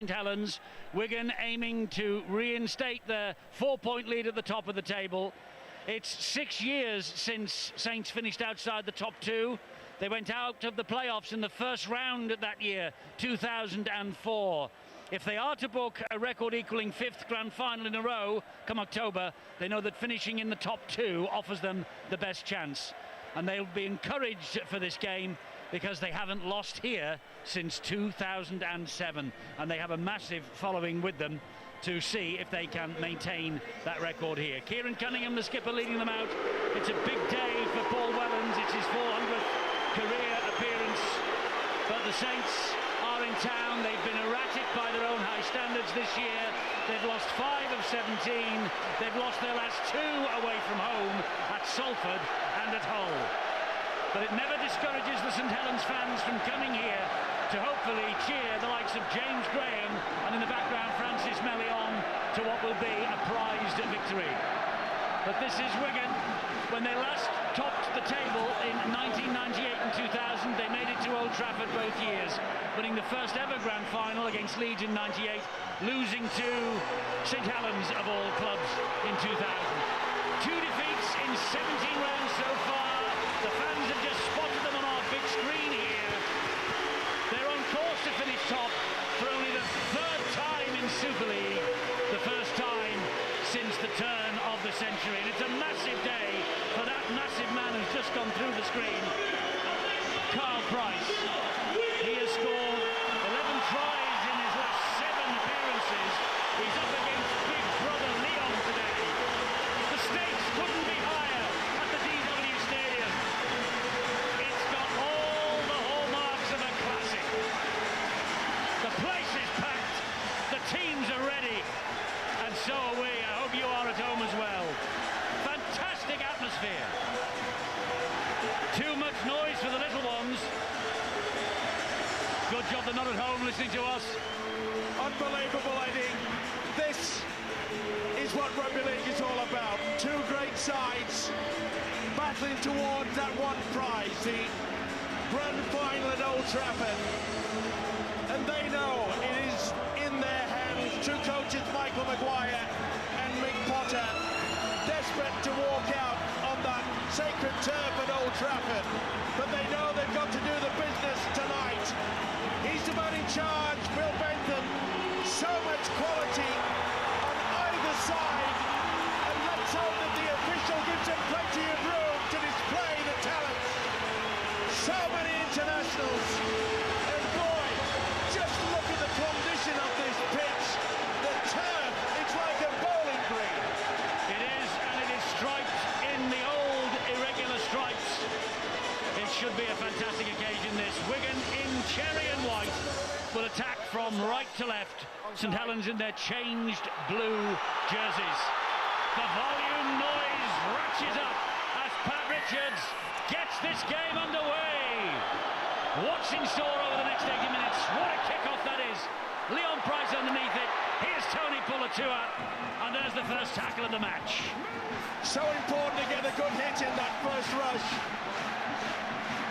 Helens, Wigan aiming to reinstate their 4-point lead at the top of the table. It's 6 years since Saints finished outside the top two. They went out of the playoffs in the first round that year, 2004. If they are to book a record-equaling 5th grand final in a row come October, they know that finishing in the top two offers them the best chance. And they'll be encouraged for this game because they haven't lost here since 2007, and they have a massive following with them to see if they can maintain that record here. Kieran Cunningham, the skipper, leading them out. It's a big day for Paul Wellens. It's his 400th career appearance, but the Saints are in town. They've been erratic by their own high standards this year. They've lost 5 of 17. They've lost their last 2 away from home at Salford and at Hull. But it never discourages the St Helens fans from coming here to hopefully cheer the likes of James Graham and in the background Francis Melly on to what will be a prized victory. But this is Wigan. When they last topped the table in 1998 and 2000, they made it to Old Trafford both years, winning the first ever grand final against Leeds in 98, losing to St Helens of all clubs in 2000. 2 defeats in 17 rounds so far. The fans have just spotted them on our big screen here. They're on course to finish top for only the 3rd time in Super League, the first time since the turn of the century. And it's a massive day for that massive man who's just gone through the screen, Carl Price. He has scored 11 tries in his last 7 appearances. He's up against big brother Leon today. The stakes couldn't be higher at the DW Stadium. It's got all the hallmarks of a classic. The place is packed, the teams are ready, and so are we. I hope you are at home as well. Fantastic atmosphere. Too much noise for the little ones. Good job they're not at home listening to us. Unbelievable, Eddie. This is what rugby league is all about. 2 great sides battling towards that one prize, the grand final at Old Trafford. And they know it is in their hands. 2 coaches, Michael Maguire and Mick Potter, desperate to walk out on that sacred turf at Old Trafford. But they know they've got to do the business tonight. He's the man in charge, Bill Bentham. So much quality on either side, and let's hope that the official gives him plenty of room to display the talent. So many internationals, and boy, just look at the condition of this pitch. The turf, it's like a bowling green. It is, and it is striped in the old irregular stripes. It should be a fantastic occasion, this. Wigan in cherry and white will attack from right to left. St Helens in their changed blue jerseys. The volume noise ratchets up as Pat Richards gets this game underway. What's in store over the next 80 minutes? What a kick-off that is. Leon Price underneath it. Here's Tony Pulatua, and there's the first tackle of the match. So important to get a good hit in that first rush.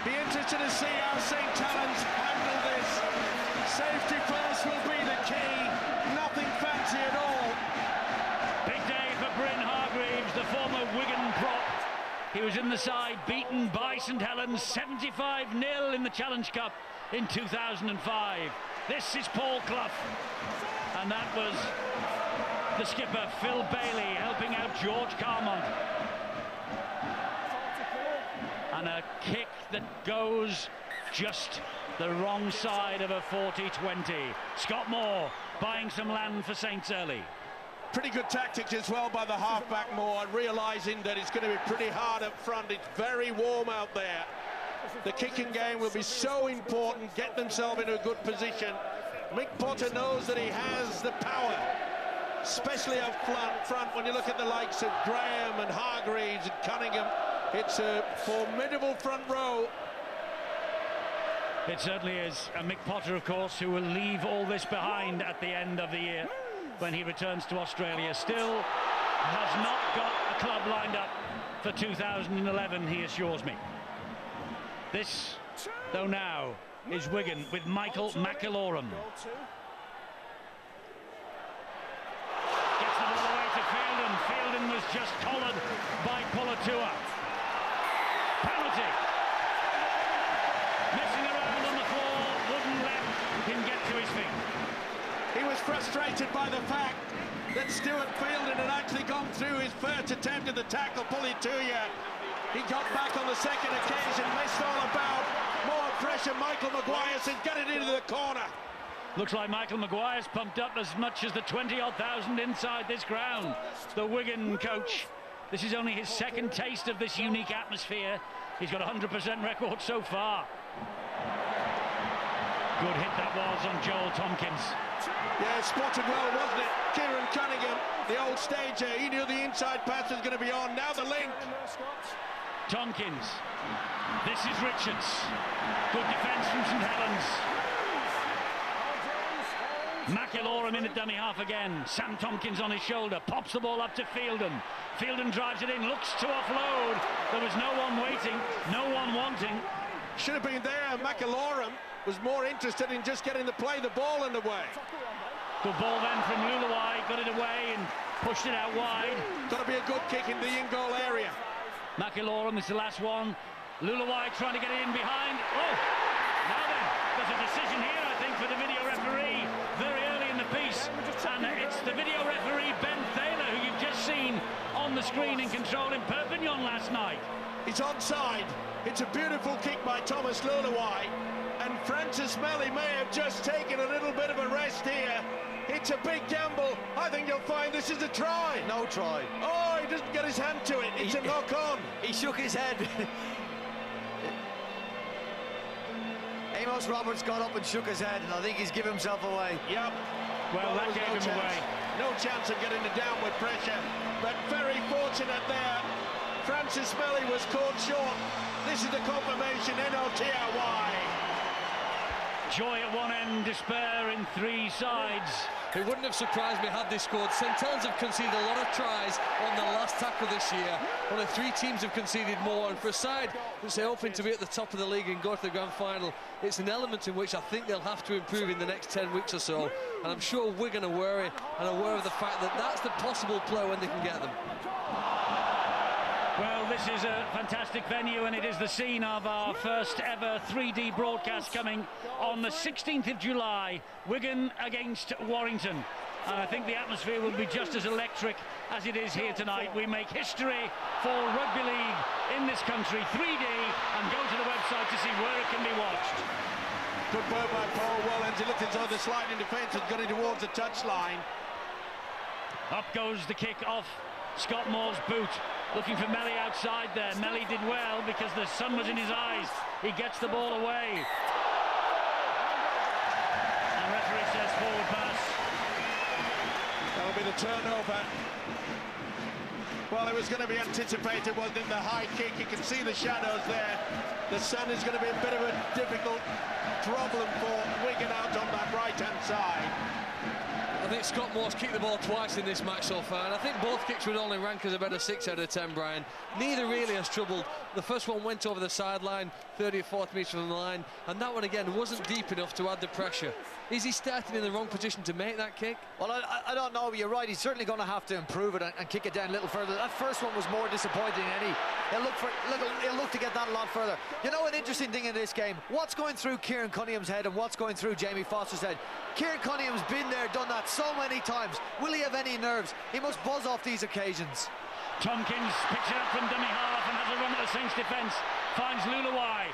Be interested to see how St Helens handle this. Safety first will be the key. Nothing fancy at all. Big day for Bryn Hargreaves, the former Wigan prop. He was in the side, beaten by St Helens 75-0 in the Challenge Cup in 2005. This is Paul Clough, and that was the skipper Phil Bailey helping out George Carmont. And a kick that goes just the wrong side of a 40-20. Scott Moore buying some land for Saints early. Pretty good tactics as well by the halfback Moore, realising that it's going to be pretty hard up front. It's very warm out there. The kicking game will be so important. Get themselves in a good position. Mick Potter knows that he has the power, especially up front when you look at the likes of Graham and Hargreaves and Cunningham. It's a formidable front row. It certainly is. And Mick Potter, of course, who will leave all this behind at the end of the year when he returns to Australia. Still has not got a club lined up for 2011, he assures me. This, though, now is Wigan with Michael McIlorum. Pulatua. Penalty. Messing around on the floor, wouldn't let him get to his feet. He was frustrated by the fact that Stuart Fielding had actually gone through his first attempt at the tackle, Pulatua. He got back on the second occasion, missed all about. More pressure, Michael Maguire says, get it into the corner. Looks like Michael Maguire's pumped up as much as the 20-odd thousand inside this ground. The Wigan coach. This is only his second taste of this unique atmosphere. He's got a 100% record so far. Good hit that was on Joel Tompkins. Yeah, spotted well, wasn't it? Kieran Cunningham, the old stager, he knew the inside pass was going to be on. Now the link. Tompkins. This is Richards. Good defence from St Helens. McIlroy in at dummy half again. Sam Tompkins on his shoulder, pops the ball up to Fielding. Fielding drives it in, looks to offload. There was no one waiting, no one wanting. Should have been there. McIlroy was more interested in just getting the ball in the way. Good ball then from Luluwai, got it away and pushed it out wide. Got to be a good kick in the in-goal area. McIlroy is the last one. Luluwai trying to get it in behind. Oh, now then, there's a decision here, I think, for the video referee very early in the piece. And it's the video referee, Ben Thaler, who you've just seen on the screen in control in Perpignan last night. He's onside. It's a beautiful kick by Thomas Luluwai. And Francis Melly may have just taken a little bit of a rest here. It's a big gamble. I think you'll find this is a try. No try. Oh, he doesn't get his hand to it. It's a knock-on. He shook his head. Amos Roberts got up and shook his head, and I think he's given himself away. Yep. Well, that gave him away. No chance of getting the downward pressure, but very fortunate there. Francis Melly was caught short. This is the confirmation, NOTRY. Joy at one end, despair in three sides. It wouldn't have surprised me had they scored. St Helens have conceded a lot of tries on the last tackle this year. Only 3 teams have conceded more, and for a side that's hoping to be at the top of the league and go to the grand final, it's an element in which I think they'll have to improve in the next 10 weeks or so. And I'm sure Wigan are wary and aware of the fact that that's the possible play when they can get them. Well, this is a fantastic venue, and it is the scene of our first ever 3D broadcast coming on the 16th of July, Wigan against Warrington. And I think the atmosphere will be just as electric as it is here tonight. We make history for rugby league in this country, 3D, and go to the website to see where it can be watched. Good bird by Paul Wellens. He looked inside the sliding defence and got it towards the touchline. Up goes the kick off Scott Moore's boot. Looking for Melly outside there. Melly did well because the sun was in his eyes. He gets the ball away. And referee says forward pass. That'll be the turnover. Well, it was going to be anticipated, wasn't it? The high kick, you can see the shadows there. The sun is going to be a bit of a difficult problem for Wigan out on that right-hand side. I think Scott Moore's kicked the ball twice in this match so far, and I think both kicks would only rank as about a 6 out of 10, Brian. Neither really has troubled. The first one went over the sideline, 30 or 40 metres from the line, and that one again wasn't deep enough to add the pressure. Is he starting in the wrong position to make that kick? Well, I don't know, but you're right. He's certainly going to have to improve it and kick it down a little further. That first one was more disappointing, and he'll look to get that a lot further. You know, an interesting thing in this game, what's going through Kieran Cunningham's head and what's going through Jamie Foster's head? Kieran Cunningham's been there, done that so many times. Will he have any nerves? He must buzz off these occasions. Tompkins picks it up from dummy half and has a run at the Saints defence. Finds Luluwai.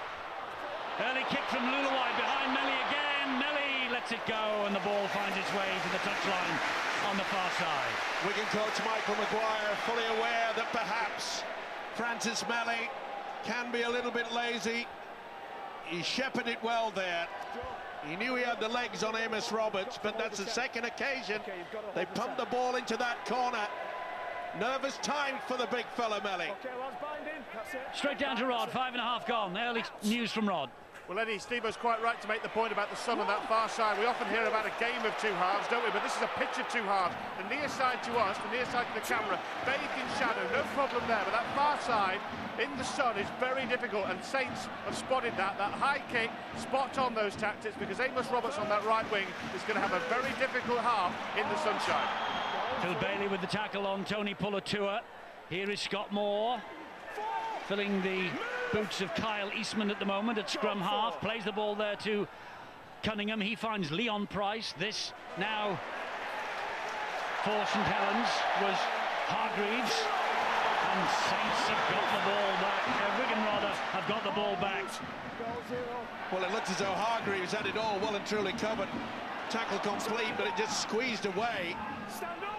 Early kick from Luluwai behind Melly again. Melly lets it go, and the ball finds its way to the touchline on the far side. Wigan coach Michael Maguire fully aware that perhaps Francis Melly can be a little bit lazy. He shepherded it well there. He knew he had the legs on Amos Roberts, but that's the second occasion they pumped the ball into that corner. Nervous time for the big fella, Melly. Straight down to Rod, 5.5 gone. Early news from Rod. Well, Eddie, Steve-O's quite right to make the point about the sun on that far side. We often hear about a game of 2 halves, don't we? But this is a pitch of 2 halves. The near side to us, the near side to the camera, bathed in shadow, no problem there. But that far side in the sun is very difficult, and Saints have spotted that. That high kick, spot on those tactics, because Amos Roberts on that right wing is going to have a very difficult half in the sunshine. Phil Bailey with the tackle on Tony Pulatua. Here is Scott Moore. filling the boots of Kyle Eastman at the moment at scrum half. Plays the ball there to Cunningham. He finds Leon Price. This now for St Helens was Hargreaves. And Saints have got the ball back. Wigan rather have got the ball back. Well, it looked as though Hargreaves had it all well and truly covered. Tackle complete, but it just squeezed away.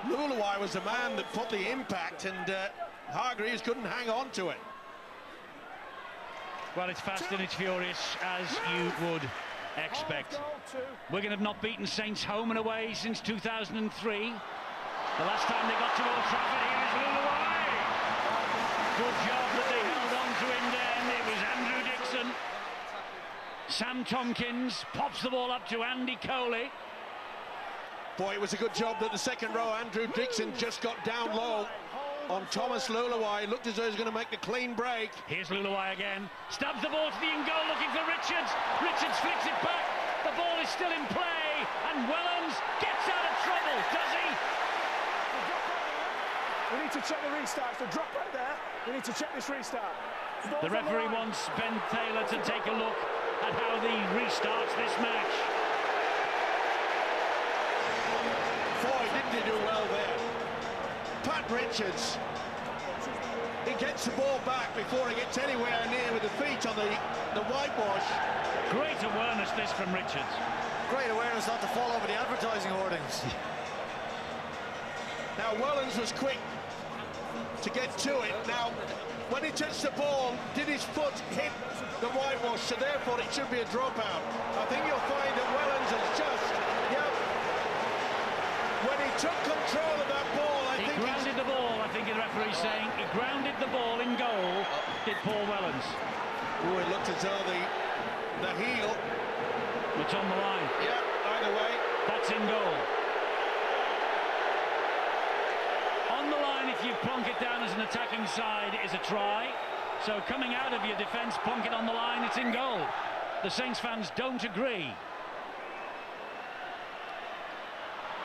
Luluai was the man that put the impact, and Hargreaves couldn't hang on to it. Well, it's fast and it's furious, as you would expect. Wigan have not beaten Saints home and away since 2003. The last time they got to Old Trafford, here is Luluai. Good job that they held on to him then. It was Andrew Dixon. Sam Tompkins pops the ball up to Andy Coley. Boy, it was a good job that the second row, Andrew Dixon, just got down low on Thomas Luluai. Looked as though he was going to make the clean break. Here's Luluai again. Stabs the ball to the in goal, looking for Richards. Richards flicks it back. The ball is still in play, and Wellens gets out of trouble, does he? We need to check the restart. So drop right there. We need to check this restart. The referee wants Ben Taylor to take a look at how he restarts this match. Boy, didn't he do well there. Pat Richards, he gets the ball back before he gets anywhere near with the feet on the whitewash. Great awareness this from Richards. Great awareness not to fall over the advertising hoardings. Now Wellens was quick to get to it. Now, when he touched the ball, did his foot hit the whitewash, so therefore it should be a dropout. I think you'll find that Wellens has just, when he took control of that ball, he grounded the ball, I think the referee's saying. He grounded the ball in goal, did Paul Wellens. Oh, it looked as though the heel. It's on the line. Yeah, either way. That's in goal. On the line, if you plonk it down as an attacking side, is a try. So coming out of your defence, plonk it on the line, it's in goal. The Saints fans don't agree.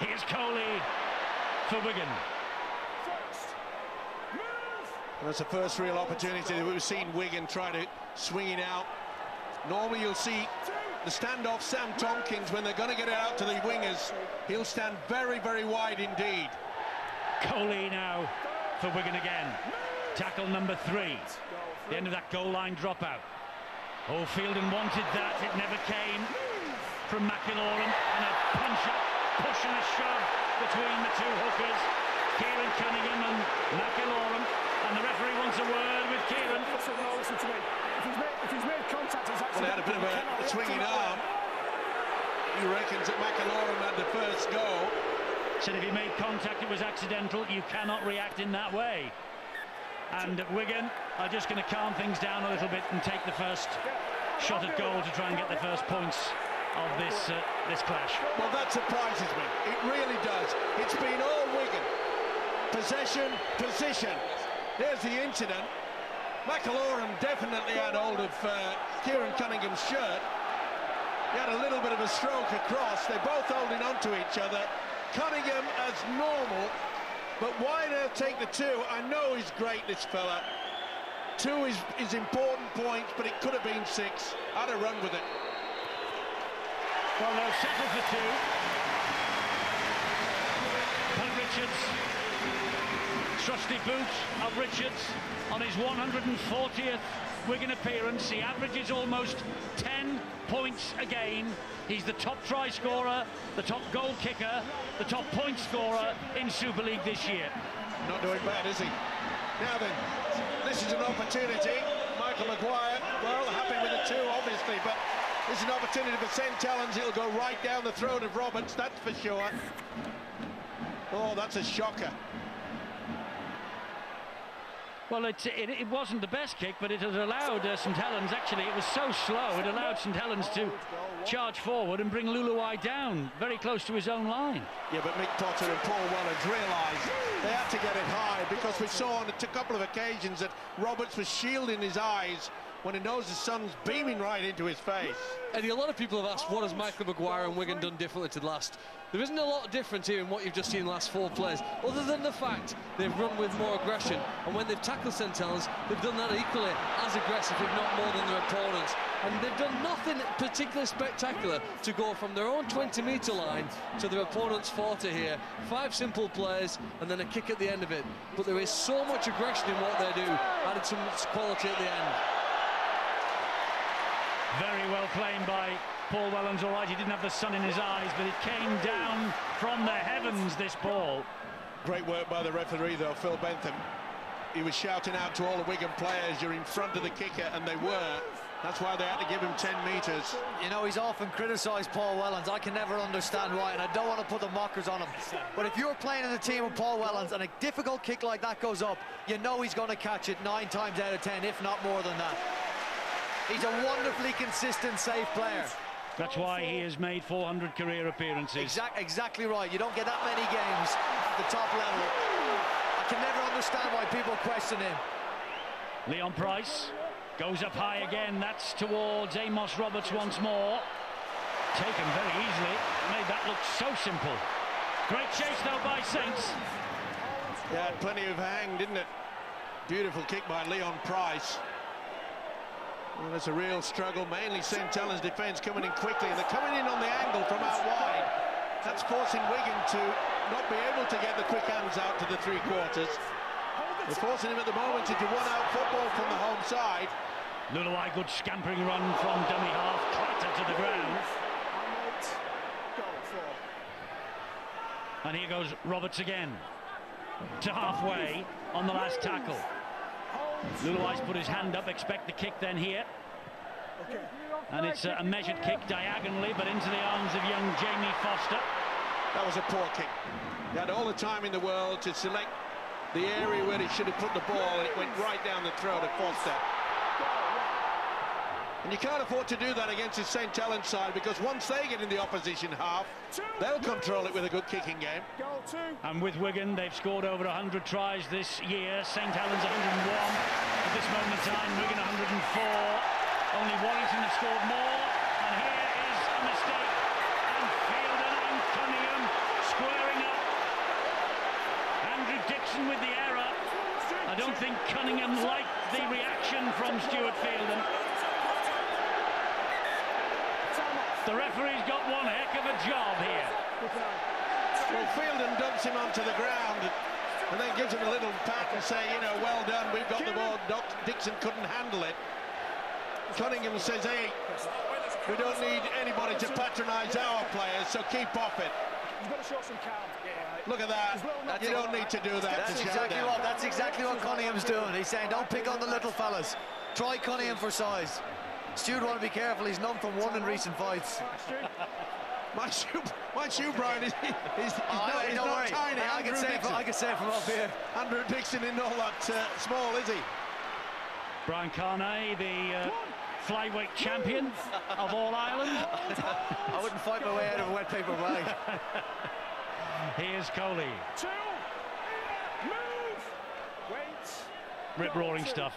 Here's Coley for Wigan. And that's the first real opportunity that we've seen Wigan try to swing it out. Normally you'll see the standoff Sam Tompkins, when they're going to get it out to the wingers, he'll stand very, very wide indeed. Coley now for Wigan again. Tackle number 3. The end of that goal line dropout. Fielden wanted that, it never came from McIlorum, and a punch-up, push and a shove between the two hookers, Kieran Cunningham and McIlorum, and the referee wants a word with Kieran. Listen to me. If he's made contact, it's Well, he had a bit of a swinging arm. He reckons that McIlorum had the first go. Said if he made contact, it was accidental. You cannot react in that way. And Wigan are just going to calm things down a little bit and take the first shot at goal to try and get the first points of this clash. Well, that surprises me. It really does. It's been all Wigan. Possession, position. There's the incident. McIlorum definitely had hold of Kieran Cunningham's shirt. He had a little bit of a stroke across. They're both holding on to each other. Cunningham as normal, but why not take the 2? I know he's great, this fella. 2 is important points, but it could have been 6. I'd have run with it. Well, they'll settle for 2. Pat Richards, trusty boot of Richards on his 140th Wigan appearance. He averages almost 10 points a game. He's the top try scorer, the top goal kicker, the top point scorer in Super League this year. Not doing bad, is he? Now then, this is an opportunity. Michael Maguire, well, happy with the 2, obviously, but this is an opportunity for St Helens. It'll go right down the throat of Roberts, that's for sure. Oh, that's a shocker. Well, it wasn't the best kick, but it has allowed St Helens, actually, it was so slow, it allowed St Helens to charge forward and bring Luluai down very close to his own line. Yeah, but Mick Potter and Paul Wellens realised they had to get it high, because we saw on a couple of occasions that Roberts was shielding his eyes when he knows the sun's beaming right into his face. Eddie, a lot of people have asked, what has Michael Maguire and Wigan done differently to the last? There isn't a lot of difference here in what you've just seen in the last 4 plays, other than the fact they've run with more aggression, and when they've tackled St Helens, they've done that equally as aggressive, if not more, than their opponents. And they've done nothing particularly spectacular to go from their own 20-metre line to their opponent's 40 here. 5 simple plays and then a kick at the end of it. But there is so much aggression in what they do, added some quality at the end. Very well played by Paul Wellens. All right, he didn't have the sun in his eyes, but it came down from the heavens, this ball. Great work by the referee, though, Phil Bentham. He was shouting out to all the Wigan players, you're in front of the kicker, and they were. That's why they had to give him 10 metres. You know, he's often criticised Paul Wellens. I can never understand why, and I don't want to put the mockers on him. But if you're playing in the team with Paul Wellens and a difficult kick like that goes up, you know he's going to catch it 9 times out of 10, if not more than that. He's a wonderfully consistent, safe player. That's why he has made 400 career appearances. Exactly right. You don't get that many games at the top level. I can never understand why people question him. Leon Price goes up high again. That's towards Amos Roberts once more. Taken very easily. Made that look so simple. Great chase though by Saints. Yeah, had plenty of hang, didn't it? Beautiful kick by Leon Price. Well, it's a real struggle, mainly St Helens defence coming in quickly, and they're coming in on the angle from out wide. That's forcing Wigan to not be able to get the quick hands out to the 3/4. They're forcing him at the moment into one-out football from the home side. Luluai, good scampering run from dummy half, clattered to the ground. And here goes Roberts again, to halfway on the last tackle. Luluai's put his hand up, expect the kick then here. And it's a measured kick diagonally, but into the arms of young Jamie Foster. That was a poor kick. He had all the time in the world to select the area where he should have put the ball, and it went right down the throat of Foster. And you can't afford to do that against the St Helens side, because once they get in the opposition half, they'll control it with a good kicking game. And with Wigan, they've scored over 100 tries this year. St Helens 101 at this moment in time, Wigan 104. Only Warrington have scored more. And here is a mistake. And Fielden and Cunningham squaring up. Andrew Dixon with the error. I don't think Cunningham liked the reaction from Stuart Fielden. The referee's got one heck of a job here. Well, Fielden dumps him onto the ground and then gives him a little pat and say, you know, well done, we've got the ball. Dixon couldn't handle it. Cunningham says, hey, we don't need anybody to patronise our players, so keep off it. You've got to show some calm. Look at that. You don't need to do that. That's exactly what Cunningham's doing. He's saying, don't pick on the little fellas. Try Cunningham for size. Stuart want to be careful. He's known from one in recent fights. My shoe, Brian, he's not tiny. I can say it from up here. Andrew Dixon isn't all that small, is he? Brian Carney, the flyweight champion of All Ireland. I wouldn't fight my way out of a wet paper bag. Here's Coley. Move! Wait. Rip-roaring stuff.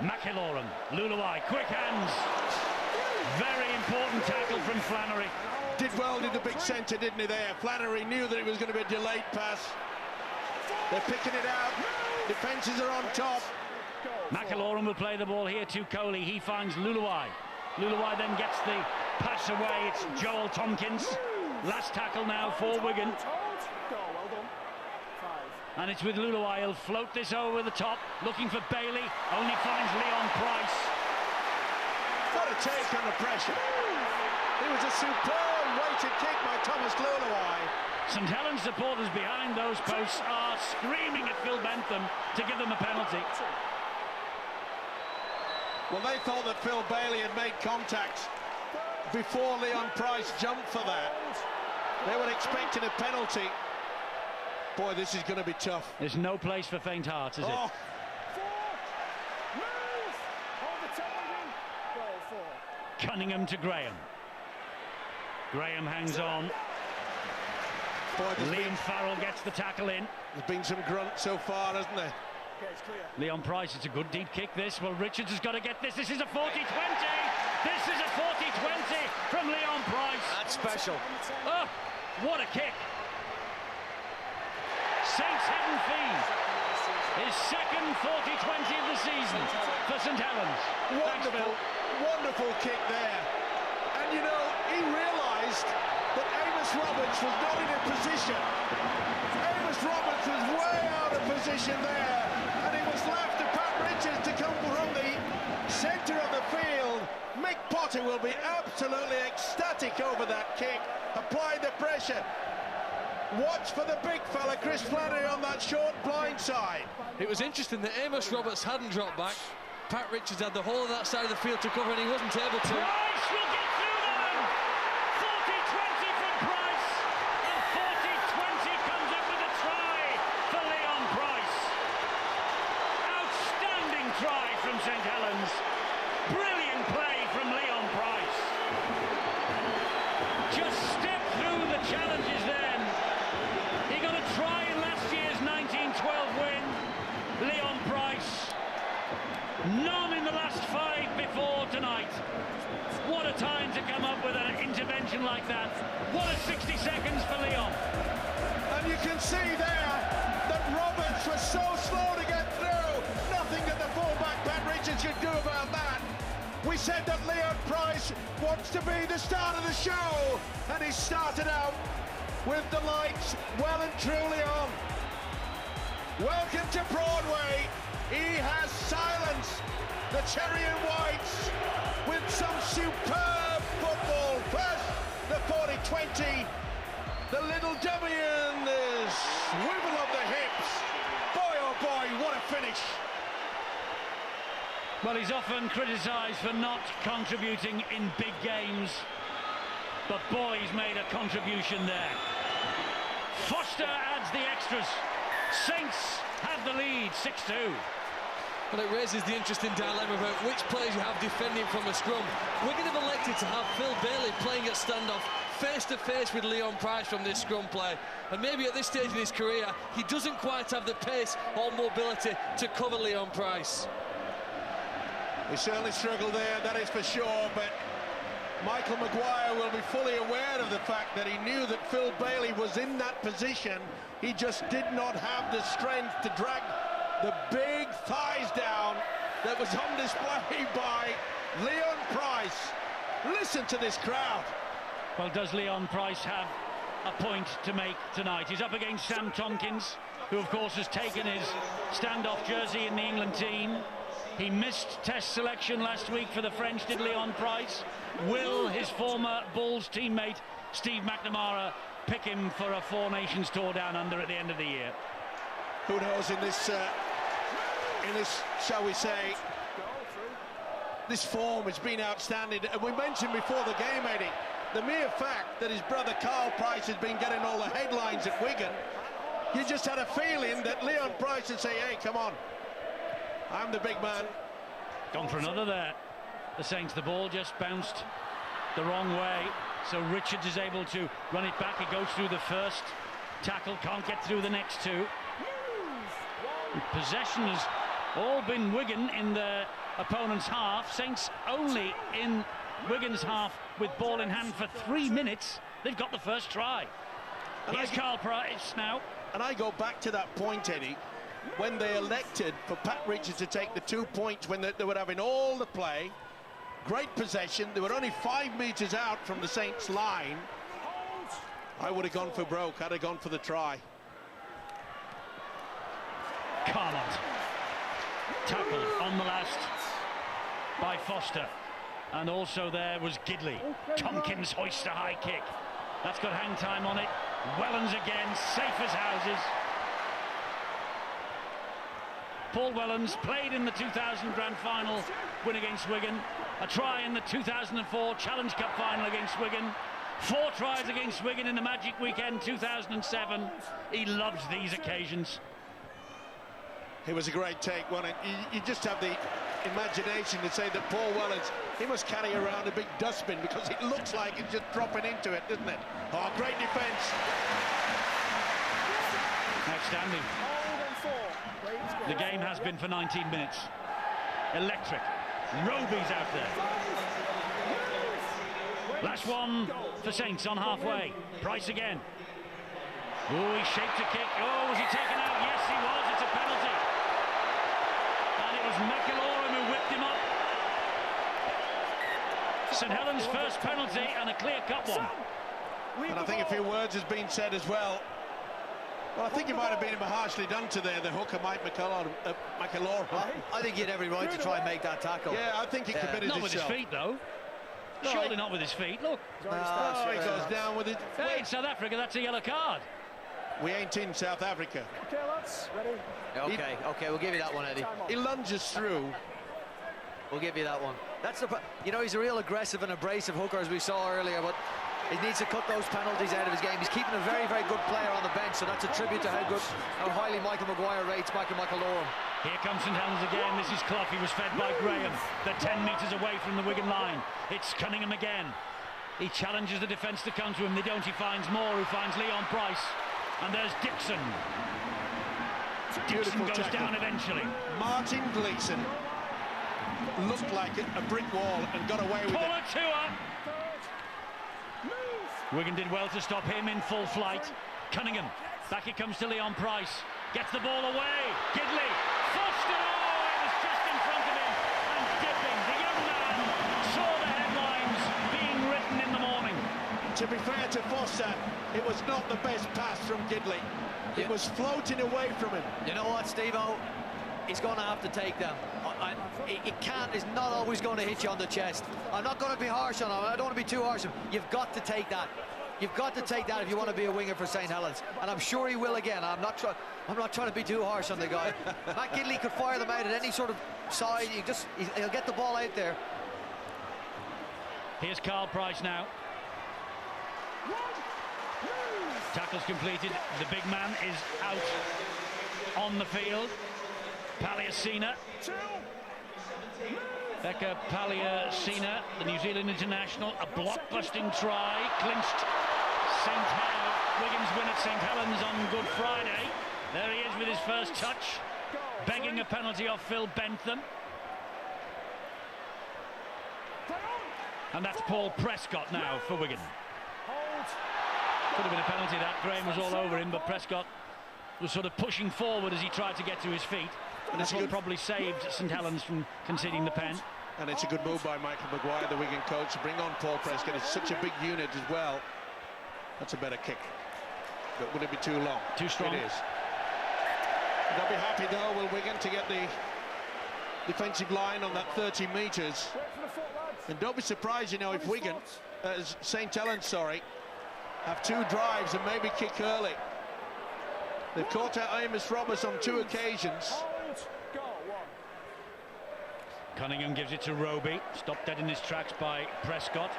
McIloran, Luluai, quick hands. Very important tackle from Flannery. Did well, did the big centre, didn't he there? Flannery knew that it was going to be a delayed pass. They're picking it out. Defences are on top. McIloran will play the ball here to Coley. He finds Luluai. Luluai then gets the pass away. It's Joel Tompkins. Last tackle now for Wigan. And it's with Luluai. He'll float this over the top, looking for Bailey. Only finds Leon Price. What a take under pressure. It was a superb weighted kick by Thomas Luluai. St Helens supporters behind those posts are screaming at Phil Bentham to give them a penalty. Well, they thought that Phil Bailey had made contact before Leon Price jumped for that. They were expecting a penalty. Boy, this is going to be tough. There's no place for faint hearts, is it? Cunningham to Graham. Graham hangs on. Boy, Liam Farrell gets the tackle in. There's been some grunt so far, hasn't there? Okay, it's clear. Leon Price, it's a good deep kick this. Well, Richards has got to get this. This is a 40-20. This is a 40-20 from Leon Price. That's special. Oh, what a kick. Saints Heaven Fee. His second 40-20 of the season for St Helens. Wonderful, wonderful kick there. And you know, he realised that Amos Roberts was not in a position. Amos Roberts was way out of position there, and it was left to Pat Richards to come from the centre of the field. Mick Potter will be absolutely ecstatic over that kick. Apply the pressure. Watch for the big fella, Chris Flannery, on that short blind side. It was interesting that Amos Roberts hadn't dropped back. Pat Richards had the whole of that side of the field to cover, and he wasn't able to. Price will get through them! 40-20 from Price, and 40-20 comes up with a try for Leon Price. Outstanding try from St Helens. Brilliant play from Leon Price. Just step through the challenges then. He got a try in last year's 1912 win. Leon Price. None in the last 5 before tonight. What a time to come up with an intervention like that. What a 60 seconds for Leon. And you can see there that Roberts was so slow to get through. Nothing that the fullback Pat Richards could do about that. We said that Leon Price wants to be the start of the show, and he started out with the lights well and truly on. Welcome to Broadway. He has silenced the Cherry and Whites with some superb football. First, the 40-20, the little dummy and the swivel of the hips. Boy, oh boy, what a finish. Well, he's often criticised for not contributing in big games, but boy, he's made a contribution there. Foster adds the extras. Saints have the lead, 6-2. Well, it raises the interesting dilemma about which players you have defending from a scrum. Wigan have elected to have Phil Bailey playing at standoff face-to-face with Leon Price from this scrum play. And maybe at this stage in his career, he doesn't quite have the pace or mobility to cover Leon Price. He certainly struggled there, that is for sure, but Michael Maguire will be fully aware of the fact that he knew that Phil Bailey was in that position. He just did not have the strength to drag the big thighs down that was on display by Leon Price. Listen to this crowd. Well, does Leon Price have a point to make tonight? He's up against Sam Tompkins, who of course has taken his standoff jersey in the England team. He missed test selection last week for the French, did Leon Price. Will his former Bulls teammate Steve McNamara pick him for a Four Nations tour down under at the end of the year? Who knows, in this, shall we say, this form has been outstanding. And we mentioned before the game, Eddie, the mere fact that his brother Carl Price has been getting all the headlines at Wigan, you just had a feeling that Leon Price would say, hey, come on, I'm the big man. Gone for another there. The Saints, the ball just bounced the wrong way, so Richards is able to run it back. He goes through the first tackle, can't get through the next two. Possession has all been Wigan in the opponent's half. Saints only in Wigan's half with ball in hand for 3 minutes. They've got the first try. And here's Carl Price now. And I go back to that point, Eddie, when they elected for Pat Richards to take the 2 points when they were having all the play. Great possession. They were only 5 metres out from the Saints line. I would have gone for broke. I'd have gone for the try. Carmont. Tackled on the last by Foster. And also there was Gidley. Tompkins hoists a high kick. That's got hang time on it. Wellens again, safe as houses. Paul Wellens played in the 2000 Grand Final win against Wigan. A try in the 2004 Challenge Cup Final against Wigan. 4 tries against Wigan in the Magic Weekend 2007. He loves these occasions. It was a great take, wasn't it? You just have the imagination to say that Paul Wellens, he must carry around a big dustbin because it looks like it's just dropping into it, doesn't it? Oh, great defence. Outstanding. the game has been for 19 minutes. Electric. Roby's out there. Last one for Saints on halfway. Price again. Oh, he shaped a kick. Oh, was he taken out? Yes, he was. It's a penalty. And it was McIlroy who whipped him up. St Helens' first penalty and a clear-cut one. And I think a few words has been said as well. Well, I think he might have been harshly done to there, the hooker, Mike McIlroy. I think he had every right to try and make that tackle. Yeah, I think he committed Not with his feet, though. No, Surely not with his feet, look. Oh, he goes down with it. Hey, in South Africa, that's a yellow card. We ain't in South Africa. Okay, lads, ready? Okay, we'll give you that one, Eddie. He lunges through. We'll give you that one. That's the, you know, he's a real aggressive and abrasive hooker, as we saw earlier, but he needs to cut those penalties out of his game. He's keeping a very, very good player on the bench, so that's a tribute to how highly Michael Maguire rates Michael Loram. Here comes St Helens again. This is Clough. He was fed by Graham. They're 10 metres away from the Wigan line. It's Cunningham again. He challenges the defence to come to him. They don't. He finds Moore, who finds Leon Price. And there's Dixon. Dixon goes down eventually. Martin Gleeson looked like a brick wall and got away with it. Polatua. Wigan did well to stop him in full flight. Cunningham. Back it comes to Leon Price. Gets the ball away. Gidley. Foster. Oh, it was just in front of him. And dipping. The young man saw the headlines being written in the morning. To be fair to Foster, it was not the best pass from Gidley. It was floating away from him. You know what, Steve-O? He's going to have to take them. It's not always going to hit you on the chest. I'm not going to be harsh on him. I don't want to be too harsh on him. You've got to take that. You've got to take that if you want to be a winger for St Helens. And I'm sure he will again. I'm not trying to be too harsh on the guy. Matt Gidley could fire them out at any sort of side. He'll get the ball out there. Here's Carl Price now. Tackle's completed. The big man is out on the field. Paliasina. Becca Paliasina, the New Zealand international, a block-busting try, clinched Wigan's win at St Helens on Good Friday. There he is with his first touch, begging a penalty off Phil Bentham. And that's Paul Prescott now for Wigan. Could have been a penalty that. Graham was all over him, but Prescott was sort of pushing forward as he tried to get to his feet. And that's what probably saved St Helens from conceding the pen. And it's a good move by Michael Maguire, the Wigan coach, to bring on Paul Prescott. It's such a big unit as well. That's a better kick. But would it be too long? Too strong. It is. They'll be happy, though, will Wigan, to get the defensive line on that 30 metres. And don't be surprised, you know, if Wigan, St Helens, sorry, have two drives and maybe kick early. They've caught out Amos Roberts on 2 occasions. Cunningham gives it to Roby, stopped dead in his tracks by Prescott.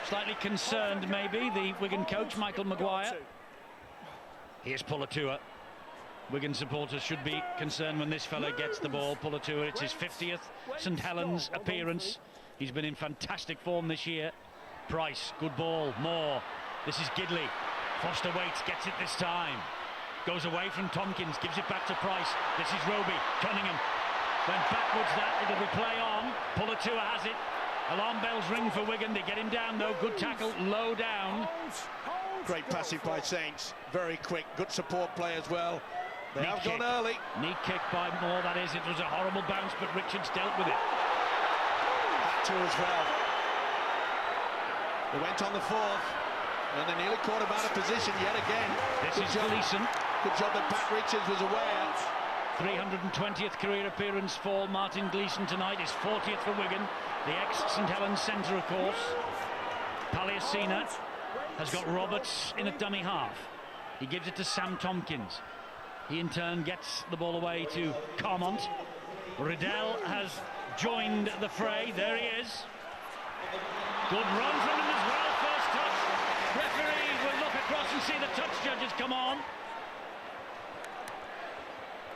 Slightly concerned, maybe, the Wigan coach, Michael Maguire. Here's Polatua. Wigan supporters should be concerned when this fella gets the ball. Polatua, it's his 50th St Helens appearance. He's been in fantastic form this year. Price, good ball, Moore. This is Gidley. Foster waits, gets it this time. Goes away from Tompkins, gives it back to Price. This is Roby. Cunningham went backwards that. It'll be play on. Polatua has it. Alarm bells ring for Wigan. They get him down, though. Good tackle, low down. Great passing by Saints. Very quick. Good support play as well. They have gone early. Neat kick by Moore, that is. It was a horrible bounce, but Richards dealt with it. That too as well. They went on the 4th. And they nearly caught him out of position yet again. This is Gleeson. Good job that Pat Richards was aware. 320th career appearance for Martin Gleeson tonight. His 40th for Wigan. The ex-St Helens centre, of course. Paliasina has got Roberts in at dummy half. He gives it to Sam Tompkins. He in turn gets the ball away to Carmont. Riddell has joined the fray. There he is. Good run from him as well. First touch. Referee will look across and see the touch judges come on.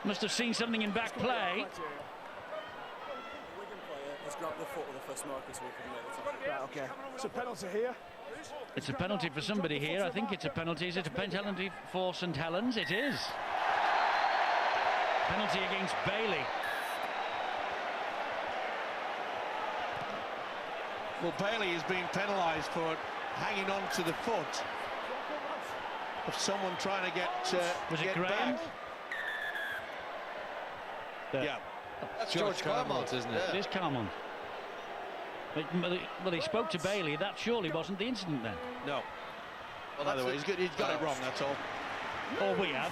Must have seen something in back play. Wigan player has grabbed the foot of the first mark this week. Right, okay. It's a penalty here. It's a penalty for somebody here. I think it's a penalty. Is it a penalty for St Helens? It is. Penalty against Bailey. Well, Bailey is being penalised for hanging on to the foot of someone trying to get Was it get Graham? back. Yeah. That's George Carmont, isn't it? It is Carmont. Well, he spoke to Bailey. That surely wasn't the incident then. No. Well, By the way, he's got it wrong, that's all. Or we have.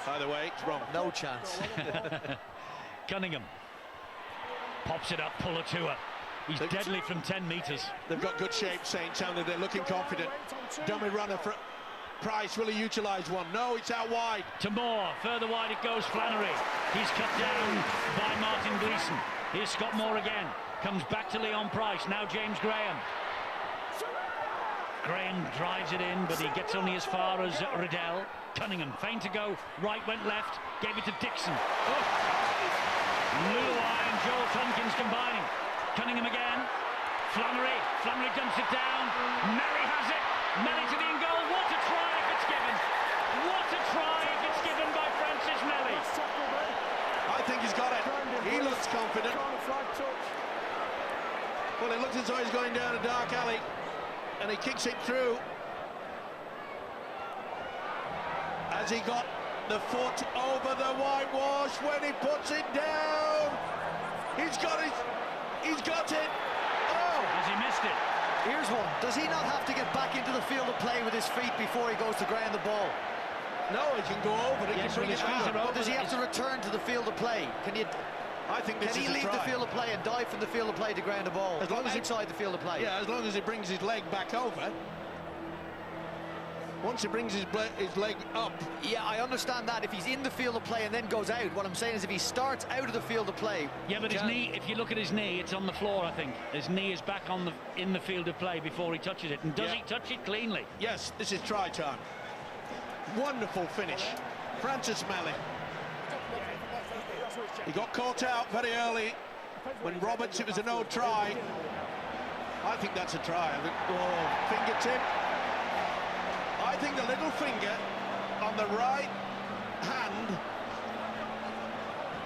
By the way, it's wrong. No chance. Cunningham pops it up, Pulatua. He's deadly from 10 metres. They've got good shape, St. Helens. They're looking confident. Dummy runner for Price. Will he utilise one? No, it's out wide. To Moore, further wide it goes, Flannery. He's cut down by Martin Gleeson. Here's Scott Moore again. Comes back to Leon Price, now James Graham. Graham drives it in, but he gets only as far as Riddell. Cunningham, feint to go, right went left, gave it to Dixon. Oh. Luai and Joel Tompkins combining. Cunningham again. Flannery dumps it down. Melly has it. Melly to the in goal. What a try if it's given. What a try if it's given by Francis Melly. I think he's got it. He looks confident. Well, it looks as though he's going down a dark alley, and he kicks it through. Has he got the foot over the whitewash when he puts it down? He's got it. He's got it. Oh! Has he missed it? Here's one. Does he not have to get back into the field of play with his feet before he goes to ground the ball? No, he can go over. He Yes, can bring well, it he's out. over. Or does he have to return to the field of play? Can I think this he is a leave try. the field of play and dive from the field of play to ground the ball? As long as outside the field of play. Yeah, as long as he brings his leg back over. Once he brings his leg up. Yeah, I understand that if he's in the field of play and then goes out. What I'm saying is if he starts out of the field of play. Yeah, but his knee, if you look at his knee, it's on the floor, I think. His knee is back in the field of play before he touches it. And does he touch it cleanly? Yes, this is try time. Wonderful finish. Francis Melly. He got caught out very early. When Roberts, it was a no try. I think that's a try. Oh, fingertip. I think the little finger on the right hand.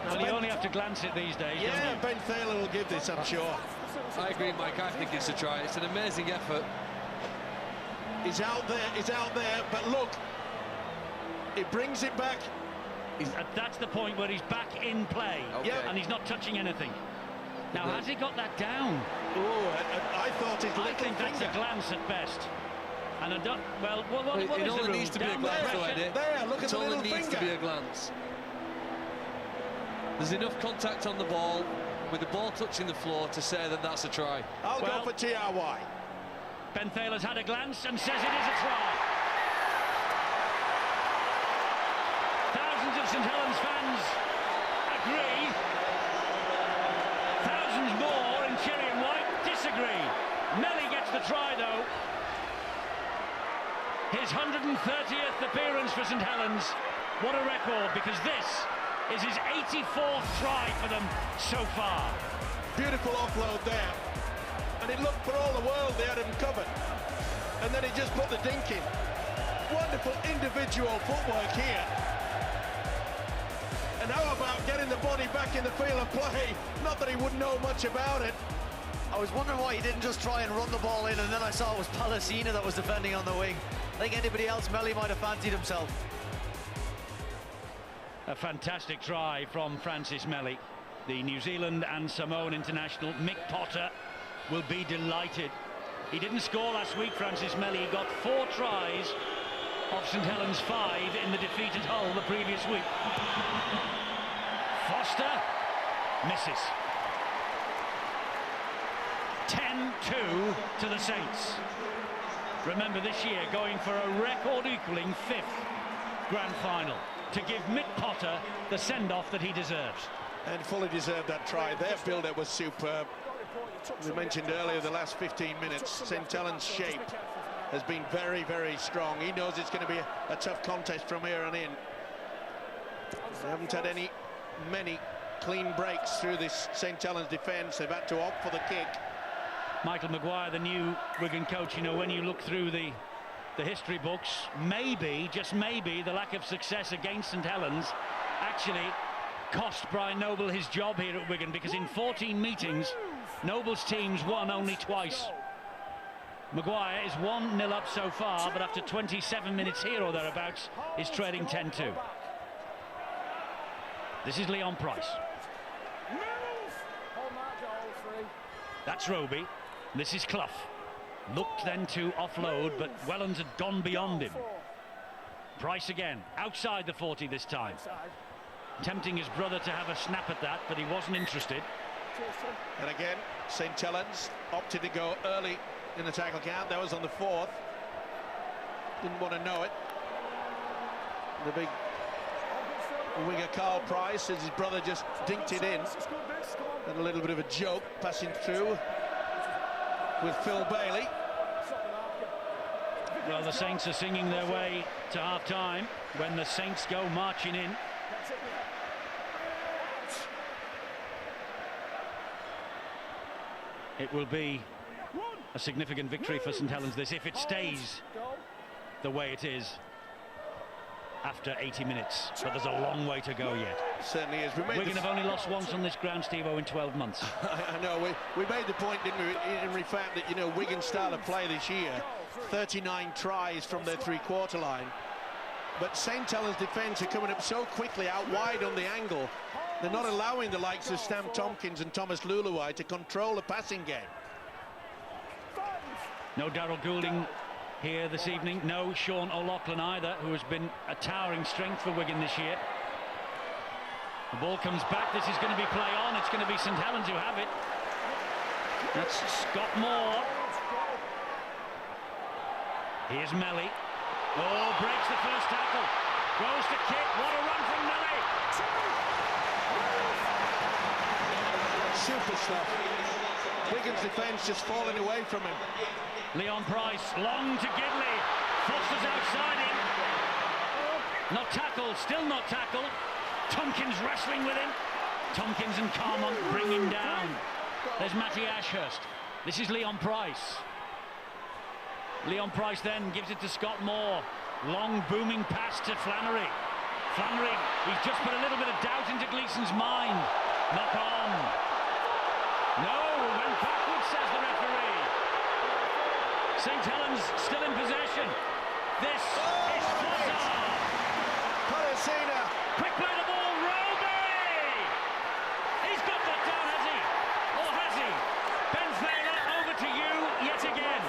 Well, you only have to glance it these days, Yeah, don't you? Ben Thaler will give this, I'm sure. I agree, Mike. I think it's a try. It's an amazing effort. He's out there, but look, it brings it back. That's the point where he's back in play, Okay. and he's not touching anything. Now, has he got that down? Oh, I thought his I little think that's finger. a glance at best. And I don't. Well, what It is the only rule? needs to be a Down glance, pressure? though, Eddie. There, look at It the only little needs to finger. be a glance. There's enough contact on the ball, with the ball touching the floor, to say that that's a try. I'll Well- go for TRY. Ben Thaler's had a glance and says it is a try. Thousands of St Helens fans agree. Thousands more in Cherry and White disagree. Melly gets the try, though. His 130th appearance for St Helens. What a record, because this is his 84th try for them so far. Beautiful offload there. And it looked for all the world they had him covered. And then he just put the dink in. Wonderful individual footwork here. And how about getting the body back in the field of play? Not that he wouldn't know much about it. I was wondering why he didn't just try and run the ball in, and then I saw it was Palacina that was defending on the wing. I think anybody else, Melly might have fancied himself. A fantastic try from Francis Melly. The New Zealand and Samoan international Mick Potter will be delighted. He didn't score last week, Francis Melly. He got 4 tries of St Helens 5 in the defeat at Hull the previous week. Foster misses. 10-2 to the Saints. Remember, this year going for a record-equaling 5th grand final to give Mick Potter the send-off that he deserves. And fully deserved that try. Their build-up was superb. We mentioned earlier the last 15 minutes. St Helens' shape has been very, very strong. He knows it's going to be a tough contest from here on in. They haven't had many clean breaks through this St Helens defence. They've had to opt for the kick. Michael Maguire, the new Wigan coach, you know, when you look through the history books, maybe, just maybe, the lack of success against St Helens actually cost Brian Noble his job here at Wigan, because in 14 meetings, Noble's teams won only twice. Maguire is 1-0 up so far, but after 27 minutes here or thereabouts, is trailing 10-2. This is Leon Price. That's Roby. This is Clough. Looked then to offload, but Wellens had gone beyond him. Price again, outside the 40 this time. Tempting his brother to have a snap at that, but he wasn't interested. And again, St Helens opted to go early in the tackle count. That was on the 4th. Didn't want to know it. The big winger Carl Price says his brother just dinked it in. And a little bit of a joke passing through with Phil Bailey. Well, the Saints are singing their way to half-time when the Saints go marching in. It will be a significant victory for St Helens, this, if it stays the way it is after 80 minutes. But there's a long way to go yet. Certainly is. Wigan have only lost once on this ground, Steve-O, in 12 months. I know. We made the point, didn't we, in fact, that, you know, Wigan's style of play this year, 39 tries from their three-quarter line. But St Helens' defence are coming up so quickly out wide on the angle. They're not allowing the likes of Stam Tompkins and Thomas Luluai to control the passing game. No Darryl Goulding here this evening. No Sean O'Loughlin either, who has been a towering strength for Wigan this year. The ball comes back. This is going to be play on. It's going to be St Helens who have it. That's Scott Moore. Here's Melly. Oh, breaks the first tackle. Goes to kick. What a run from Melly. Super stuff. Wigan's defence just falling away from him. Leon Price, long to Gidley. Foster's outside him. Not tackled, still not tackled. Tompkins wrestling with him. Tompkins and Carmont bring him down. There's Matty Ashurst. This is Leon Price. Leon Price then gives it to Scott Moore. Long booming pass to Flannery. Flannery, he's just put a little bit of doubt into Gleeson's mind. Knock on. No, went backwards, says the referee. St Helens still in possession. This is Fossar. Palacina. Quick play the ball, Roby! He's got that down, has he? Or has he? Ben Thaler, over to you yet again.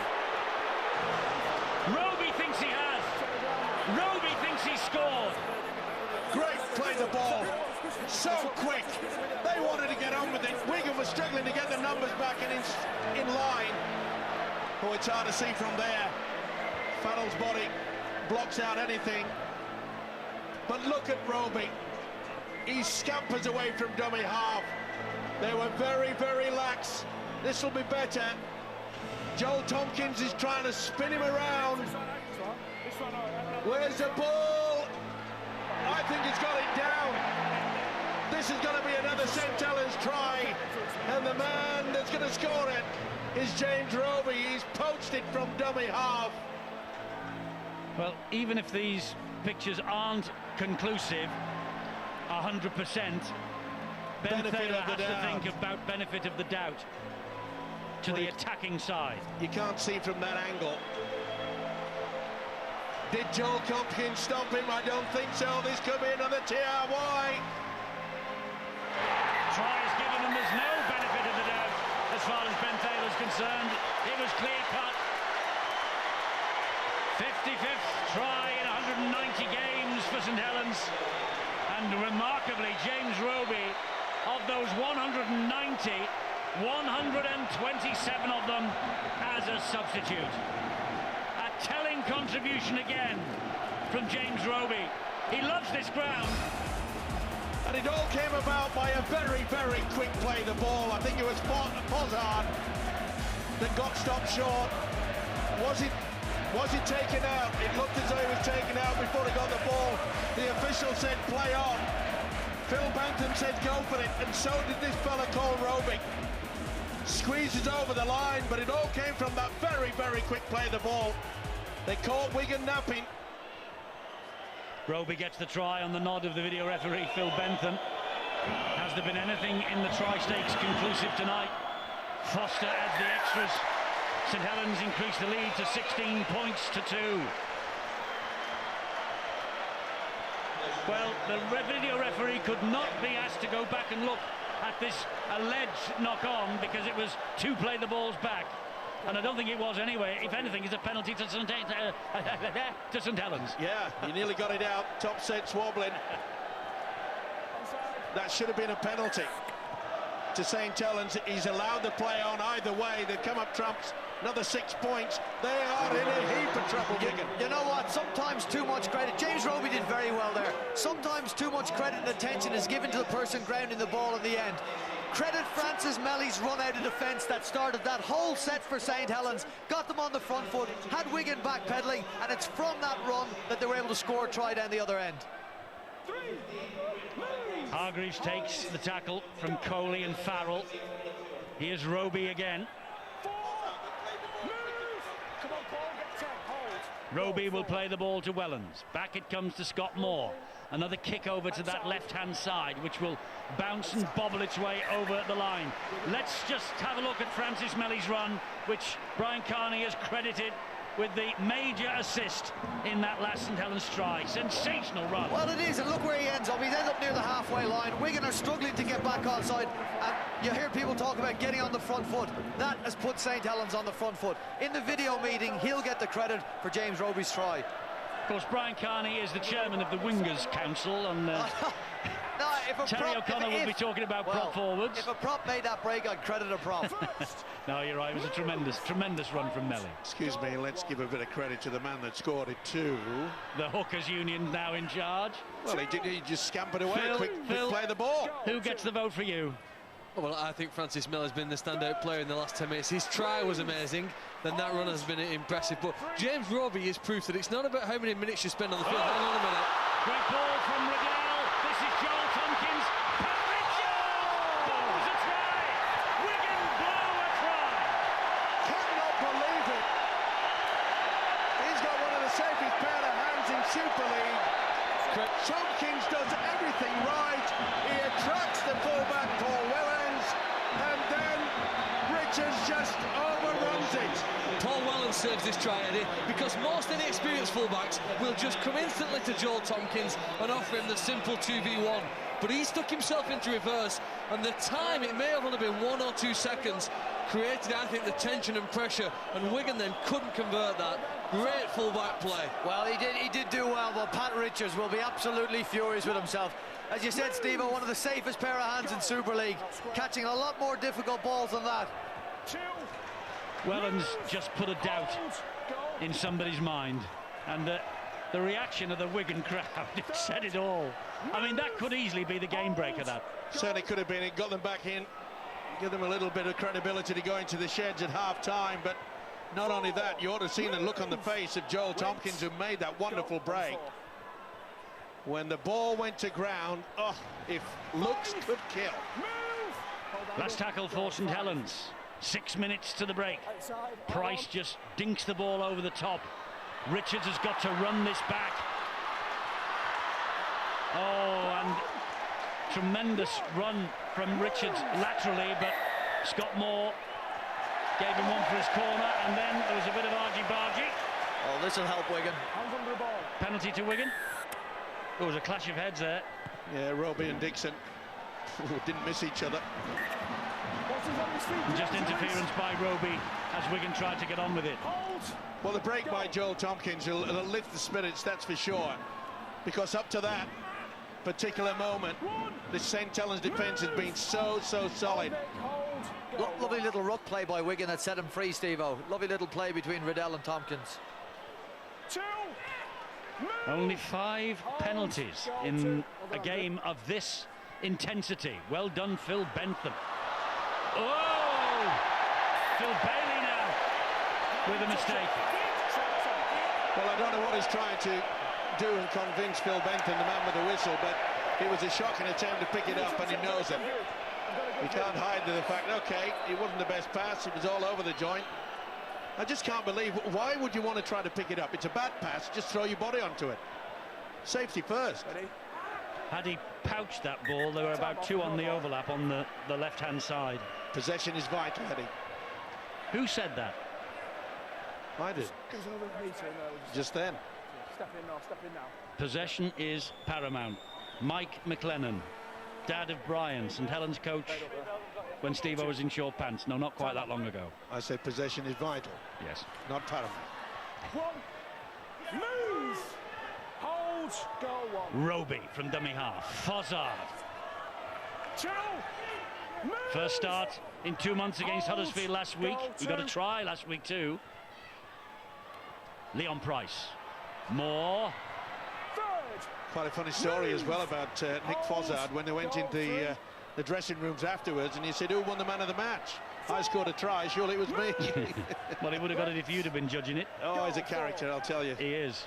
Roby thinks he has. Roby thinks he scored. Great play the ball. So quick. They wanted to get on with it. Wigan was struggling to get the numbers back and in line. Oh, it's hard to see from there. Farrell's body blocks out anything. But look at Roby. He scampers away from dummy half. They were very, very lax. This will be better. Joel Tompkins is trying to spin him around. Where's the ball? I think he's got it down. This is going to be another St Helens try. And the man that's going to score it is James Roby. He's poached it from dummy half. Well, even if these pictures aren't conclusive 100%, Ben Thaler has to think about benefit of the doubt to the attacking side. You can't see from that angle. Did Joel Tompkins stop him? I don't think so. This could be another TRY. Try is given and there's no benefit of the doubt as far as Ben Thaler's concerned. It was clear cut. 55th try in 190 games for St Helens. And remarkably, James Roby, of those 190, 127 of them as a substitute. A telling contribution again from James Roby. He loves this ground. And it all came about by a very, very quick play the ball. I think it was Fossard that got stopped short. Was it taken out? It looked as though it was taken out before he got the ball. The official said play on. Phil Banton said go for it, and so did this fella called Roby. squeezes over the line, but it all came from that very, very quick play of the ball. They caught Wigan napping. Roby gets the try on the nod of the video referee, Phil Bentham. Has there been anything in the tri-stakes conclusive tonight? Foster adds the extras. St Helens increase the lead to 16 points to 2. Well, the video referee could not be asked to go back and look at this alleged knock-on because it was to play the balls back. And I don't think it was anyway. If anything, it's a penalty to St Helens. Yeah, he nearly got it out. Top set's wobbling. That should have been a penalty to St Helens. He's allowed the play on either way. They come up trumps. Another 6 points. They are in a heap of trouble, Wigan. You know what? Sometimes too much credit. James Roby did very well there. Sometimes too much credit and attention is given to the person grounding the ball in the end. Credit Francis Melly's run out of defence that started that whole set for St Helens, got them on the front foot, had Wigan backpedaling, and it's from that run that they were able to score a try down the other end. Hargreaves takes the tackle from Coley and Farrell. Here's Roby again. Roby will play the ball to Wellens. Back it comes to Scott Moore. Another kick over to that left-hand side, which will bounce and bobble its way over the line. Let's just have a look at Francis Melly's run, which Brian Carney has credited with the major assist in that last St Helens try. Sensational run. Well, it is, and look where he ends up. He's ended up near the halfway line. Wigan are struggling to get back onside, and you hear people talk about getting on the front foot. That has put St Helens on the front foot. In the video meeting, he'll get the credit for James Roby's try. Of course, Brian Carney is the chairman of the Wingers Council, and Terry O'Connor will be talking about prop forwards. If a prop made that break, I'd credit a prop. No, you're right. It was a tremendous run from Melly. Excuse me, let's give a bit of credit to the man that scored it too. The Hookers Union now in charge. Well, he just scampered away. Phil, quick play the ball. Who gets the vote for you? Well, I think Francis Miller's been the standout player in the last 10 minutes. His try was amazing, then that run has been impressive. But James Roby is proof that it's not about how many minutes you spend on the field. Hang on a minute. Great ball from Riddell. This is Joel Tompkins. That was a try. Wigan blow a try. Cannot believe it. He's got one of the safest pair of hands in Super League. Tompkins does everything right. He attracts the fullback Paul Wellens, and then Richards just overruns it. Paul Wellens serves this try, Eddie, because most inexperienced fullbacks will just come instantly to Joel Tompkins and offer him the simple 2v1. But he stuck himself into reverse, and the time, it may have only been 1 or 2 seconds, created, I think, the tension and pressure, and Wigan then couldn't convert that. Great full-back play. Well, he did do well, but Pat Richards will be absolutely furious with himself. As you said, Steve, one of the safest pair of hands in Super League, catching a lot more difficult balls than that. Wellens just put a doubt in somebody's mind, and the reaction of the Wigan crowd, it said it all. I mean, that could easily be the game breaker, that. Certainly could have been. It got them back in, give them a little bit of credibility to go into the sheds at half-time, but not only that, you ought to have seen the look on the face of Joel Tompkins, who made that wonderful break. When the ball went to ground, if looks could kill. Last tackle for St Helens. 6 minutes to the break. Price just dinks the ball over the top. Richards has got to run this back. Oh, and tremendous run from Richards laterally, but Scott Moore gave him one for his corner, and then there was a bit of argy-bargy. Oh, this will help Wigan. Penalty to Wigan. There was a clash of heads there. Yeah, Roby and Dixon didn't miss each other. And just interference by Roby as Wigan tried to get on with it. Well, the break by Joel Tompkins will lift the spirits, that's for sure. Because up to that particular moment, the St Helens defence has been so solid. Lovely little ruck play by Wigan that set him free, Steve-O. Lovely little play between Riddell and Tompkins. Only 5 penalties in a game of this intensity. Well done, Phil Bentham. Oh! Phil Bailey now with a mistake. Well, I don't know what he's trying to do and convince Phil Bentham, the man with the whistle, but it was a shocking attempt to pick it up, and he knows it. We can't hide the fact, okay, it wasn't the best pass, it was all over the joint. I just can't believe, why would you want to try to pick it up? It's a bad pass, just throw your body onto it. Safety first. Ready? Had he pouched that ball, there were about 2 on the overlap on the left-hand side. Possession is vital, Eddie. Who said that? I did. Goes over the meter and Just then. step in now, step in now. Possession is paramount. Mike McLennan, dad of Brian, St Helens coach when Steve-O was in short pants. No, not quite that long ago. I said possession is vital, Yes. not paramount. One. Move. Hold. Go one. Roby from dummy half. Fozzard. 2. Move. First start in 2 months against Hold. Huddersfield last week. Go We got a two. try last week too. Leon Price. Moore. Third. Quite a funny story as well about Nick Fozzard when they went into the dressing rooms afterwards and he said, who won the man of the match? I scored a try, surely it was me. Well, he would have got it if you'd have been judging it. Oh, he's a character, I'll tell you. He is.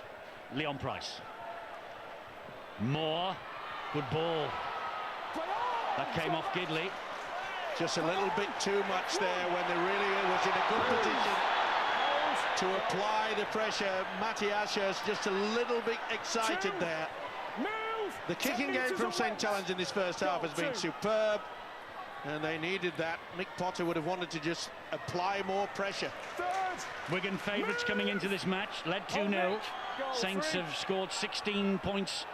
Leon Price. Moore. Good ball. That came off Gidley. Just a little bit too much there when they really was in a good position to apply the pressure. Matty Asher's just a little bit excited there. Move. The kicking game from St Helens in this first half has been superb, and they needed that. Mick Potter would have wanted to just apply more pressure. Third. Wigan favourites coming into this match, led 2-0. Saints have scored 16 points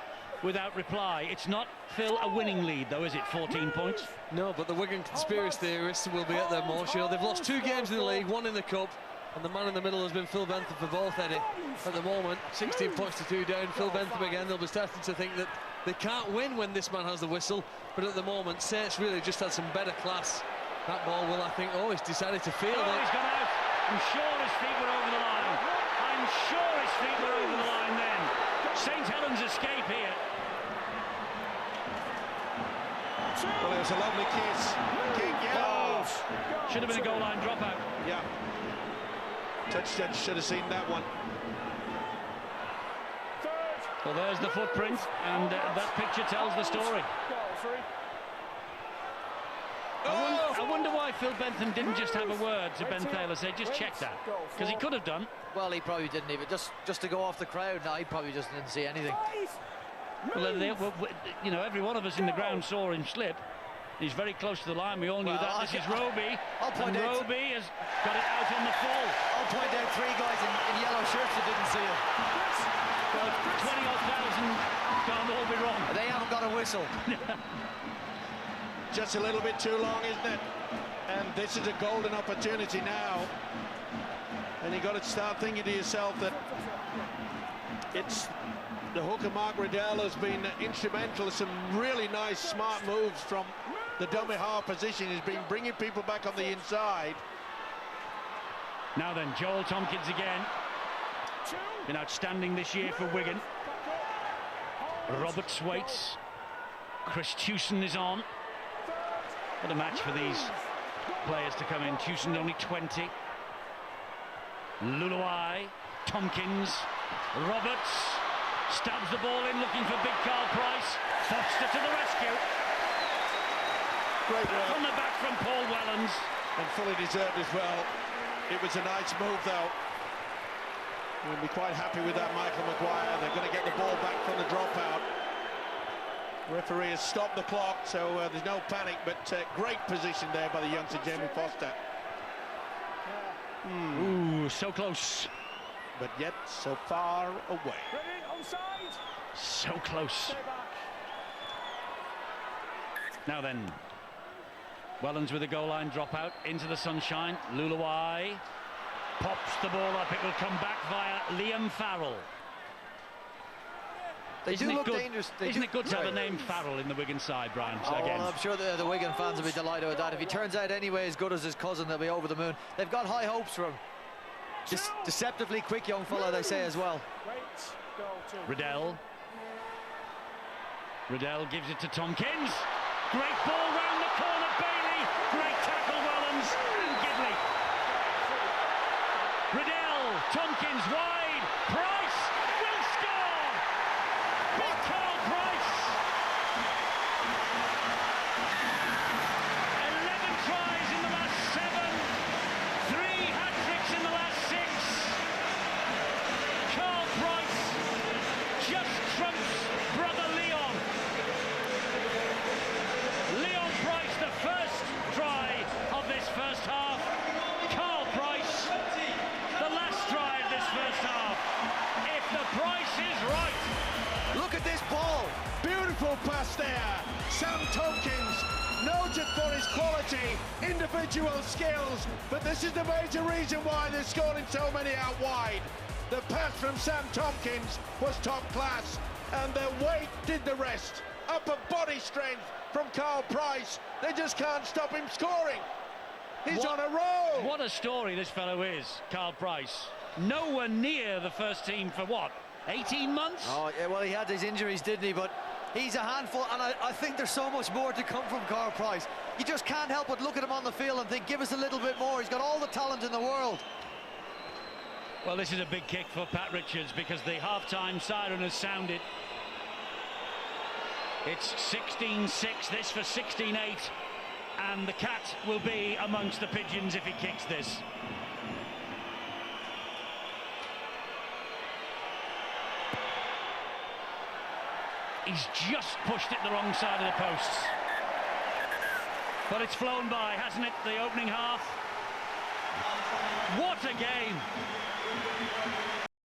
without reply. It's not, Phil, a winning lead, though, is it? 14 points? No, but the Wigan conspiracy theorists will be at their most. You know, they've lost 2 games in the league, 1 in the cup, and the man in the middle has been Phil Bentham for both, Eddie. At the moment, 16 points to 2 down. Phil Bentham again. They'll be starting to think that they can't win when this man has the whistle. But at the moment, Saints really just had some better class. That ball will, I think, he's decided to field Oh, it. he's gone out. I'm sure his feet were over the line. I'm sure his feet were over the line then. St Helens escape here. Well, it was a lovely kiss. Kick, yeah. Oh, should have been a goal line dropout. Yeah. Touchdown, should have seen that one. Well, there's the footprint, and that picture tells the story. I wonder why Phil Bentham didn't just have a word to Ben Taylor, say, just check that, because he could have done. Well, he probably didn't even, just to go off the crowd. No, he probably just didn't see anything. Well, you know, every one of us in the ground saw him slip. He's very close to the line. We all knew that. This is Roby. I'll point and out. Roby has got it out on the full. I'll point out 3 guys in yellow shirts that didn't see it. Well, 20-odd thousand can't all be wrong. They haven't got a whistle. Just a little bit too long, isn't it? And this is a golden opportunity now. And you've got to start thinking to yourself that it's the hooker Mark Riddell has been instrumental in some really nice, smart moves from the dummy half position. He's been bringing people back on the inside. Now then, Joel Tompkins again. Been outstanding this year for Wigan. Roberts waits. Chris Tewson is on. What a match for these players to come in. Tewson's only 20. Luluai, Tompkins, Roberts stabs the ball in, looking for big Carl Price. Foster to the rescue. Great work. On the back from Paul Wellens. And fully deserved as well. It was a nice move, though. We'll be quite happy with that, Michael Maguire. They're going to get the ball back from the dropout. Referee has stopped the clock, so there's no panic, but great position there by the youngster, Jamie Foster. Ooh, so close. But yet so far away. Ready, onside. So close. Stay back. Now then, Wellens with a goal line dropout into the sunshine. Luluai pops the ball up. It will come back via Liam Farrell. They Isn't do it look good? dangerous. Isn't it good to have a name Farrell in the Wigan side, Brian? Oh, Again. well, I'm sure the Wigan fans will be delighted with that. If he turns out anyway as good as his cousin, they'll be over the moon. They've got high hopes for him. Deceptively quick young fella, they say as well. Wait, go 2. Riddell. Riddell gives it to Tompkins. Great ball round the corner, Bailey. Great tackle, Wellens and Gidley. Riddell, Tompkins wide. Price will score. Big Carl Price. Look at this ball. Beautiful pass there. Sam Tompkins, noted for his quality, individual skills, but this is the major reason why they're scoring so many out wide. The pass from Sam Tompkins was top class, and their weight did the rest. Upper body strength from Carl Price. They just can't stop him scoring. He's on a roll. What a story this fellow is, Carl Price. Nowhere near the first team for what, 18 months? Oh, yeah, well, he had his injuries, didn't he? But he's a handful, and I think there's so much more to come from Carl Price. You just can't help but look at him on the field and think, give us a little bit more. He's got all the talent in the world. Well, this is a big kick for Pat Richards because the half-time siren has sounded. It's 16-6, this for 16-8, and the cat will be amongst the pigeons if he kicks this. He's just pushed it the wrong side of the posts. But it's flown by, hasn't it, the opening half? What a game!